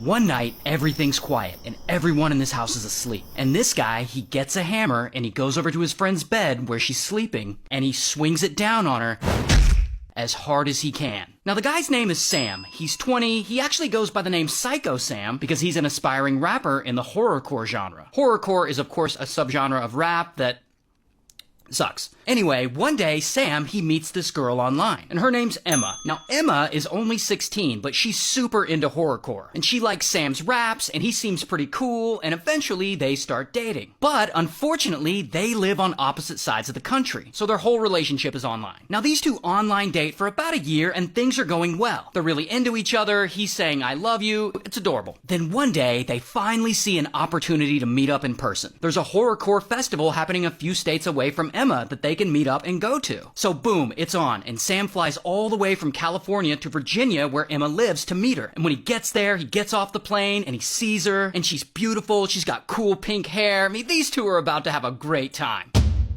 One night, everything's quiet, and everyone in this house is asleep. And this guy, he gets a hammer, and he goes over to his friend's bed where she's sleeping, and he swings it down on her as hard as he can. Now, the guy's name is Sam. He's 20. He actually goes by the name Psycho Sam because he's an aspiring rapper in the horrorcore genre. Horrorcore is, of course, a subgenre of rap that sucks. Anyway, one day, Sam, he meets this girl online, and her name's Emma. Now, Emma is only 16, but she's super into horrorcore, and she likes Sam's raps, and he seems pretty cool, and eventually they start dating. But, unfortunately, they live on opposite sides of the country, so their whole relationship is online. Now, these two online date for about a year, and things are going well. They're really into each other, he's saying, "I love you," it's adorable. Then one day, they finally see an opportunity to meet up in person. There's a horrorcore festival happening a few states away from Emma that they can meet up and go to. So boom, it's on, and Sam flies all the way from California to Virginia where Emma lives to meet her. And when he gets there, he gets off the plane and he sees her, and she's beautiful, she's got cool pink hair. I mean, these two are about to have a great time.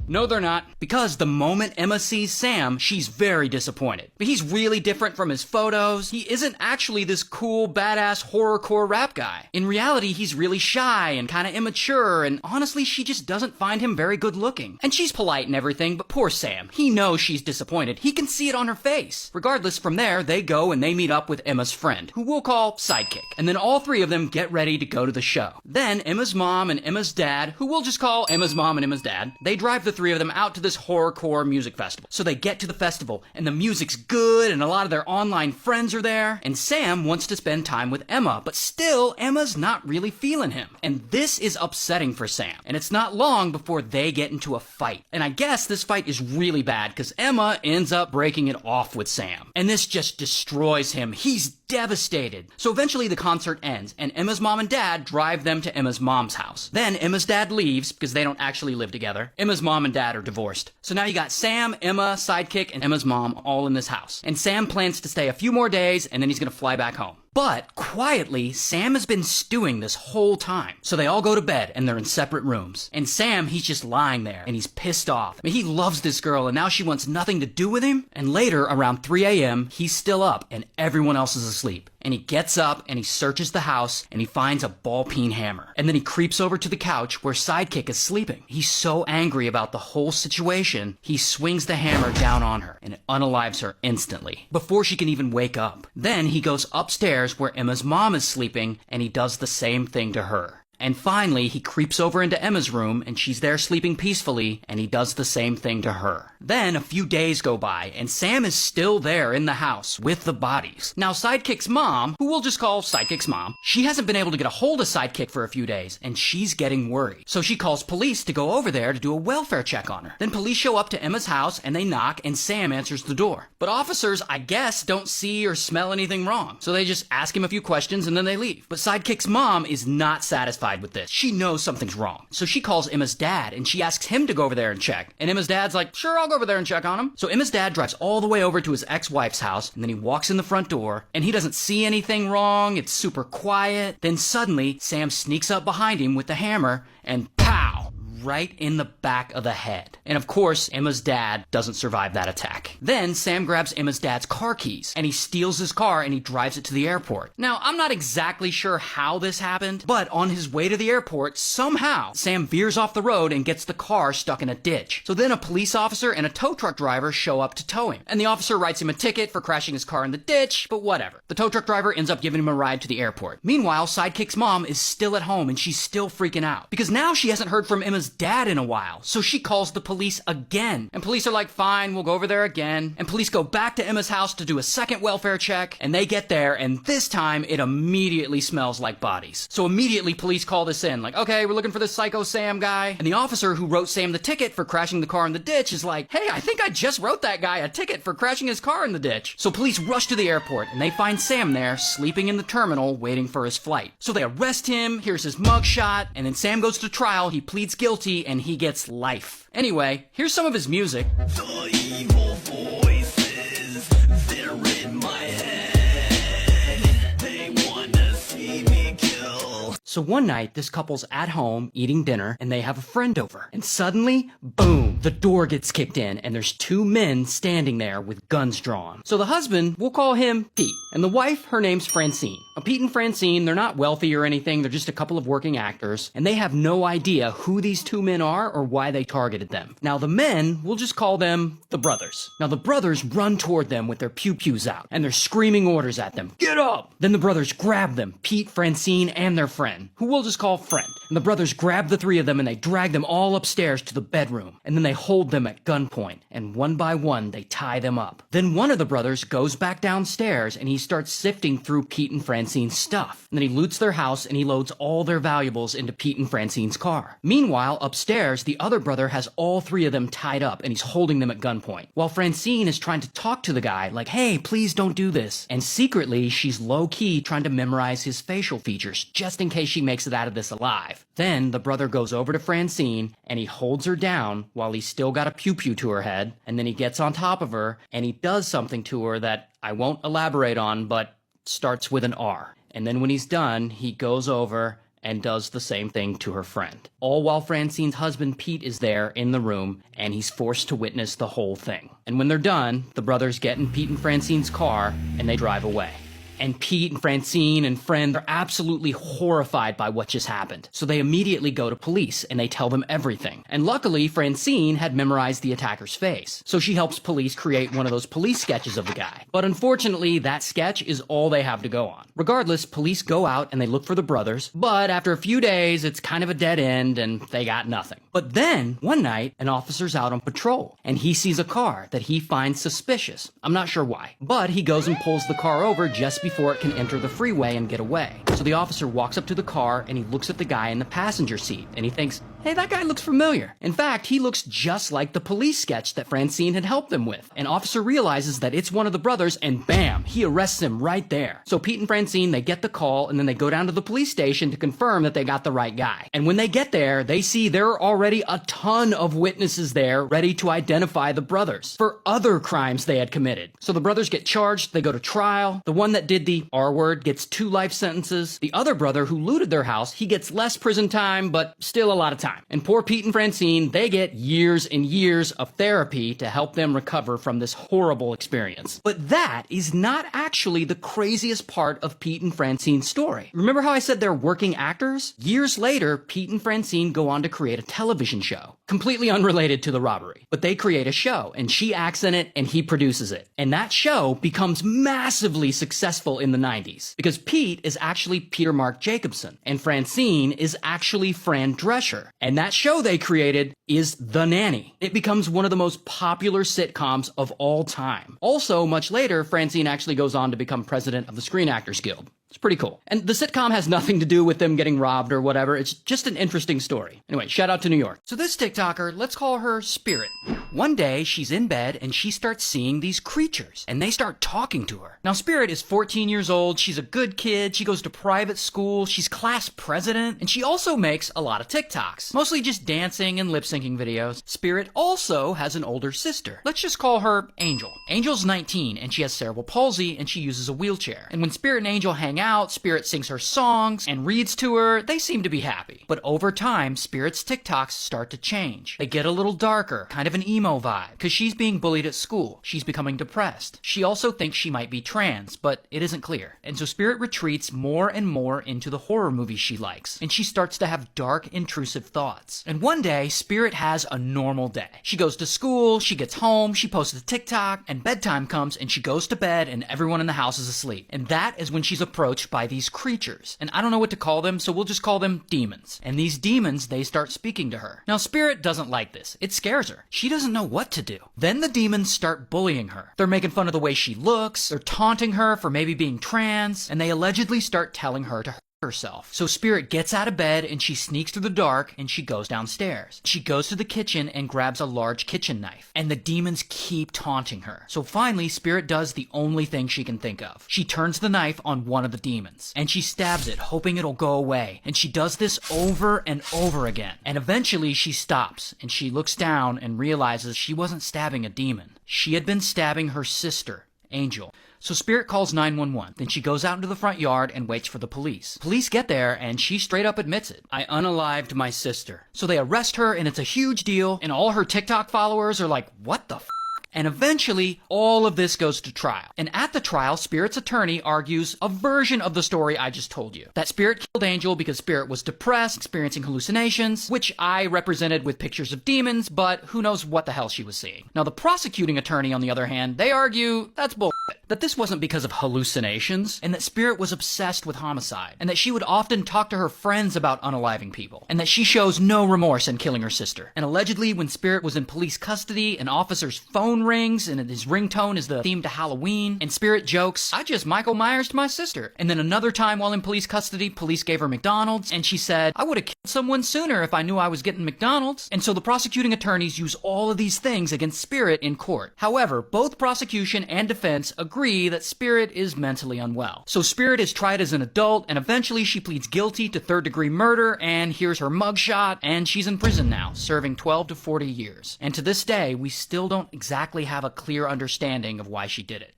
No, they're not, because the moment Emma sees Sam, she's very disappointed. But he's really different from his photos. He isn't actually this cool, badass horrorcore rap guy. In reality, he's really shy and kind of immature, and honestly, she just doesn't find him very good looking. And she's polite and everything, but poor Sam. He knows she's disappointed. He can see it on her face. Regardless, from there, they go and they meet up with Emma's friend, who we'll call Sidekick. And then all three of them get ready to go to the show. Then Emma's mom and Emma's dad, who we'll just call Emma's mom and Emma's dad, they drive the three of them out to this horrorcore music festival. So they get to the festival, and the music's good, and a lot of their online friends are there, and Sam wants to spend time with Emma, but still, Emma's not really feeling him. And this is upsetting for Sam. And it's not long before they get into a fight. And I guess this fight is really bad, because Emma ends up breaking it off with Sam. And this just destroys him. He's devastated. So eventually the concert ends, and Emma's mom and dad drive them to Emma's mom's house. Then Emma's dad leaves, because they don't actually live together. Emma's mom and dad are divorced. So now you got Sam, Emma, Sidekick, and Emma's mom all in this house. And Sam plans to stay a few more days, and then he's gonna fly back home. But, quietly, Sam has been stewing this whole time. So they all go to bed, and they're in separate rooms. And Sam, he's just lying there, and he's pissed off. I mean, he loves this girl, and now she wants nothing to do with him. And later, around 3 a.m., he's still up, and everyone else is asleep. And he gets up, and he searches the house, and he finds a ball-peen hammer. And then he creeps over to the couch where Sidekick is sleeping. He's so angry about the whole situation, he swings the hammer down on her, and it unalives her instantly, before she can even wake up. Then he goes upstairs where Emma's mom is sleeping, and he does the same thing to her. And finally, he creeps over into Emma's room, and she's there sleeping peacefully, and he does the same thing to her. Then, a few days go by, and Sam is still there in the house with the bodies. Now, Sidekick's mom, who we'll just call Sidekick's mom, she hasn't been able to get a hold of Sidekick for a few days, and she's getting worried. So she calls police to go over there to do a welfare check on her. Then police show up to Emma's house, and they knock, and Sam answers the door. But officers, I guess, don't see or smell anything wrong. So they just ask him a few questions, and then they leave. But Sidekick's mom is not satisfied with this. She knows something's wrong. So she calls Emma's dad, and she asks him to go over there and check. And Emma's dad's like, "Sure, I'll go over there and check on him." So Emma's dad drives all the way over to his ex-wife's house, and then he walks in the front door, and he doesn't see anything wrong. It's super quiet. Then suddenly, Sam sneaks up behind him with the hammer, and pow! Right in the back of the head. And of course, Emma's dad doesn't survive that attack. Then Sam grabs Emma's dad's car keys, and he steals his car and he drives it to the airport. Now, I'm not exactly sure how this happened, but on his way to the airport, somehow, Sam veers off the road and gets the car stuck in a ditch. So then a police officer and a tow truck driver show up to tow him. And the officer writes him a ticket for crashing his car in the ditch, but whatever. The tow truck driver ends up giving him a ride to the airport. Meanwhile, Sidekick's mom is still at home, and she's still freaking out. Because now she hasn't heard from Emma's dad in a while. So she calls the police again. And police are like, "Fine, we'll go over there again." And police go back to Emma's house to do a second welfare check. And they get there, and this time it immediately smells like bodies. So immediately police call this in, like, "Okay, we're looking for this Psycho Sam guy." And the officer who wrote Sam the ticket for crashing the car in the ditch is like, "Hey, I think I just wrote that guy a ticket for crashing his car in the ditch." So police rush to the airport, and they find Sam there, sleeping in the terminal, waiting for his flight. So they arrest him, here's his mugshot, and then Sam goes to trial, he pleads guilty, and he gets life. Anyway, here's some of his music. The evil voices, they're in my head. They wanna see me kill. So one night, this couple's at home eating dinner and they have a friend over. And suddenly, boom, the door gets kicked in and there's two men standing there with guns drawn. So the husband, we'll call him Pete. And the wife, her name's Francine. Now, Pete and Francine, they're not wealthy or anything. They're just a couple of working actors. And they have no idea who these two men are or why they targeted them. Now the men, we'll just call them the brothers. Now the brothers run toward them with their pew-pews out. And they're screaming orders at them. Get up! Then the brothers grab them, Pete, Francine, and their friend, who we'll just call Friend. And the brothers grab the three of them and they drag them all upstairs to the bedroom. And then they hold them at gunpoint. And one by one, they tie them up. Then one of the brothers goes back downstairs and he starts sifting through Pete and Francine's stuff. And then he loots their house and he loads all their valuables into Pete and Francine's car. Meanwhile, upstairs, the other brother has all three of them tied up and he's holding them at gunpoint. While Francine is trying to talk to the guy like, hey, please don't do this. And secretly, she's low-key trying to memorize his facial features just in case she makes it out of this alive. Then the brother goes over to Francine and he holds her down while he's still got a pew-pew to her head. And then he gets on top of her and he does something to her that I won't elaborate on, but starts with an R. And then when he's done, he goes over and does the same thing to her friend. All while Francine's husband Pete is there in the room and he's forced to witness the whole thing. And when they're done, the brothers get in Pete and Francine's car and they drive away. And Pete and Francine and Friend are absolutely horrified by what just happened. So they immediately go to police and they tell them everything. And luckily, Francine had memorized the attacker's face. So she helps police create one of those police sketches of the guy. But unfortunately, that sketch is all they have to go on. Regardless, police go out and they look for the brothers. But after a few days, it's kind of a dead end and they got nothing. But then, one night, an officer's out on patrol and he sees a car that he finds suspicious. I'm not sure why. But he goes and pulls the car over just before it can enter the freeway and get away. So the officer walks up to the car and he looks at the guy in the passenger seat and he thinks, hey, that guy looks familiar. In fact, he looks just like the police sketch that Francine had helped them with. An officer realizes that it's one of the brothers and bam, he arrests him right there. So Pete and Francine, they get the call and then they go down to the police station to confirm that they got the right guy. And when they get there, they see there are already a ton of witnesses there ready to identify the brothers for other crimes they had committed. So the brothers get charged, they go to trial. The one that did the R word gets 2 life sentences. The other brother who looted their house, he gets less prison time, but still a lot of time. And poor Pete and Francine, they get years and years of therapy to help them recover from this horrible experience. But that is not actually the craziest part of Pete and Francine's story. Remember how I said they're working actors? Years later, Pete and Francine go on to create a television show, completely unrelated to the robbery. But they create a show, and she acts in it, and he produces it. And that show becomes massively successful in the 90s, because Pete is actually Peter Mark Jacobson, and Francine is actually Fran Drescher. And that show they created is The Nanny. It becomes one of the most popular sitcoms of all time. Also, much later, Francine actually goes on to become president of the Screen Actors Guild. It's pretty cool. And the sitcom has nothing to do with them getting robbed or whatever. It's just an interesting story. Anyway, shout out to New York. So this TikToker, let's call her Spirit. One day, she's in bed and she starts seeing these creatures and they start talking to her. Now, Spirit is 14 years old. She's a good kid. She goes to private school. She's class president. And she also makes a lot of TikToks, mostly just dancing and lip syncing videos. Spirit also has an older sister. Let's just call her Angel. Angel's 19 and she has cerebral palsy and she uses a wheelchair. And when Spirit and Angel hang out, Spirit sings her songs and reads to her. They seem to be happy. But over time, Spirit's TikToks start to change. They get a little darker, kind of an emo vibe, because she's being bullied at school. She's becoming depressed. She also thinks she might be trans, but it isn't clear. And so Spirit retreats more and more into the horror movies she likes. And she starts to have dark, intrusive thoughts. And one day, Spirit has a normal day. She goes to school, she gets home, she posts a TikTok, and bedtime comes and she goes to bed and everyone in the house is asleep. And that is when she's approached by these creatures. And I don't know what to call them, so we'll just call them demons. And these demons, they start speaking to her. Now, Spirit doesn't like this. It scares her. She doesn't know what to do. Then the demons start bullying her. They're making fun of the way she looks, they're taunting her for maybe being trans, and they allegedly start telling her to hurt herself. So Spirit gets out of bed and she sneaks through the dark and she goes downstairs. She goes to the kitchen and grabs a large kitchen knife. And the demons keep taunting her. So finally, Spirit does the only thing she can think of. She turns the knife on one of the demons and she stabs it, hoping it'll go away. And she does this over and over again. And eventually she stops and she looks down and realizes she wasn't stabbing a demon. She had been stabbing her sister, Angel. So Spirit calls 911. Then she goes out into the front yard and waits for the police. Police get there and she straight up admits it. I unalived my sister. So they arrest her and it's a huge deal and all her TikTok followers are like, what the f? And eventually, all of this goes to trial. And at the trial, Spirit's attorney argues a version of the story I just told you. That Spirit killed Angel because Spirit was depressed, experiencing hallucinations, which I represented with pictures of demons, but who knows what the hell she was seeing. Now, the prosecuting attorney, on the other hand, they argue that's bullshit. That this wasn't because of hallucinations, and that Spirit was obsessed with homicide, and that she would often talk to her friends about unaliving people, and that she shows no remorse in killing her sister. And allegedly, when Spirit was in police custody, an officer's phone rings, and his ringtone is the theme to Halloween, and Spirit jokes, I just Michael Myers my sister. And then another time while in police custody, police gave her McDonald's, and she said, I would have killed someone sooner if I knew I was getting McDonald's. And so the prosecuting attorneys use all of these things against Spirit in court. However, both prosecution and defense agree that Spirit is mentally unwell. So Spirit is tried as an adult, and eventually she pleads guilty to third-degree murder, and here's her mugshot, and she's in prison now, serving 12 to 40 years. And to this day, we still don't exactly have a clear understanding of why she did it.